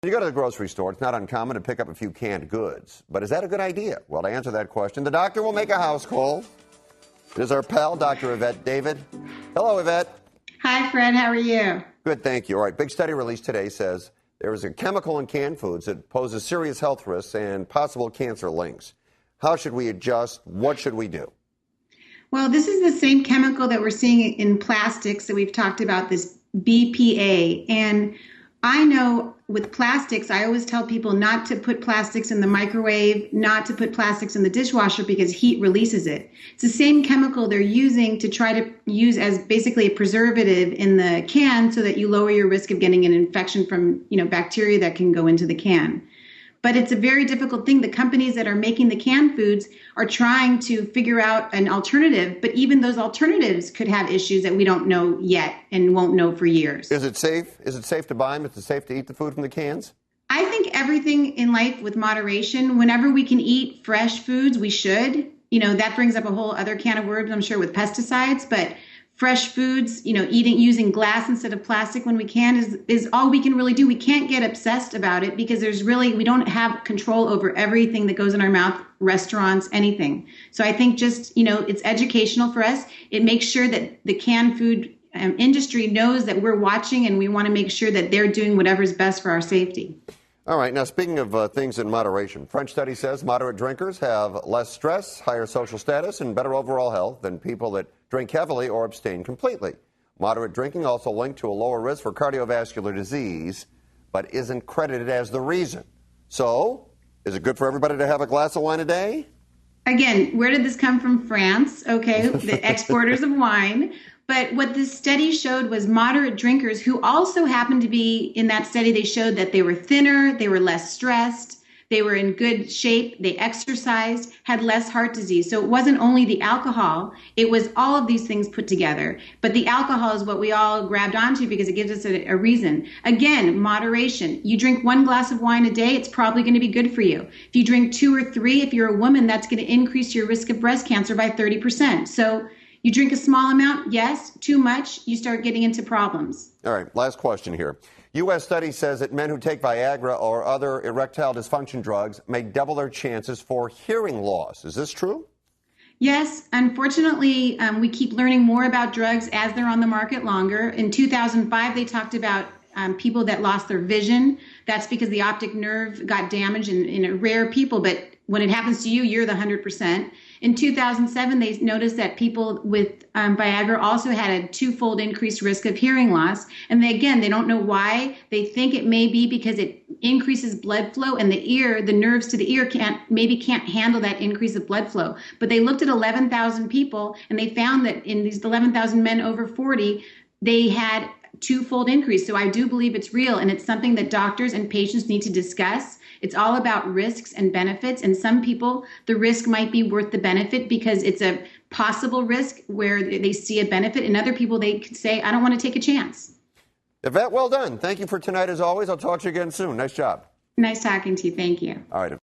You go to the grocery store, it's not uncommon to pick up a few canned goods. But is that a good idea? Well, to answer that question, the doctor will make a house call. It is our pal, Dr. Yvette David. Hello, Yvette. Hi, Fred. How are you? Good, thank you. All right, big study released today says there is a chemical in canned foods that poses serious health risks and possible cancer links. How should we adjust? What should we do? Well, this is the same chemical that we're seeing in plastics that we've talked about, this BPA. And I know with plastics, I always tell people not to put plastics in the microwave, not to put plastics in the dishwasher because heat releases it. It's the same chemical they're using to try to use as basically a preservative in the can so that you lower your risk of getting an infection from, bacteria that can go into the can. But it's a very difficult thing. The companies that are making the canned foods are trying to figure out an alternative, but even those alternatives could have issues that we don't know yet and won't know for years. Is it safe? Is it safe to buy them? Is it safe to eat the food from the cans? I think everything in life with moderation. Whenever we can eat fresh foods, we should. That brings up a whole other can of worms, I'm sure, with pesticides, but fresh foods, using glass instead of plastic when we can is all we can really do. We can't get obsessed about it because we don't have control over everything that goes in our mouth, restaurants, anything. So I think just, it's educational for us. It makes sure that the canned food industry knows that we're watching and we want to make sure that they're doing whatever's best for our safety. All right. Now, speaking of things in moderation, French study says moderate drinkers have less stress, higher social status, and better overall health than people that drink heavily or abstain completely. Moderate drinking also linked to a lower risk for cardiovascular disease, but isn't credited as the reason. So, is it good for everybody to have a glass of wine a day? Again, where did this come from? France, okay, the exporters of wine. But what this study showed was moderate drinkers who also happened to be in that study, they showed that they were thinner, they were less stressed, they were in good shape, they exercised, had less heart disease. So it wasn't only the alcohol, it was all of these things put together. But the alcohol is what we all grabbed onto because it gives us a reason. Again, moderation. You drink 1 glass of wine a day, it's probably going to be good for you. If you drink 2 or 3, if you're a woman, that's going to increase your risk of breast cancer by 30%. So you drink a small amount, yes. Too much, you start getting into problems. All right, last question here. U.S. study says that men who take Viagra or other erectile dysfunction drugs may double their chances for hearing loss. Is this true? Yes. Unfortunately, we keep learning more about drugs as they're on the market longer. In 2005, they talked about people that lost their vision. That's because the optic nerve got damaged in rare people, but when it happens to you, you're the 100%. In 2007, they noticed that people with Viagra also had a 2-fold increased risk of hearing loss. And they don't know why. They think it may be because it increases blood flow and the nerves to the ear can't handle that increase of blood flow. But they looked at 11,000 people and they found that in these 11,000 men over 40, they had 2-fold increase. So I do believe it's real, and it's something that doctors and patients need to discuss. It's all about risks and benefits, and some people, the risk might be worth the benefit because it's a possible risk where they see a benefit, and other people, they could say, I don't want to take a chance. Yvette, well done. Thank you for tonight, as always. I'll talk to you again soon. Nice job. Nice talking to you. Thank you. All right.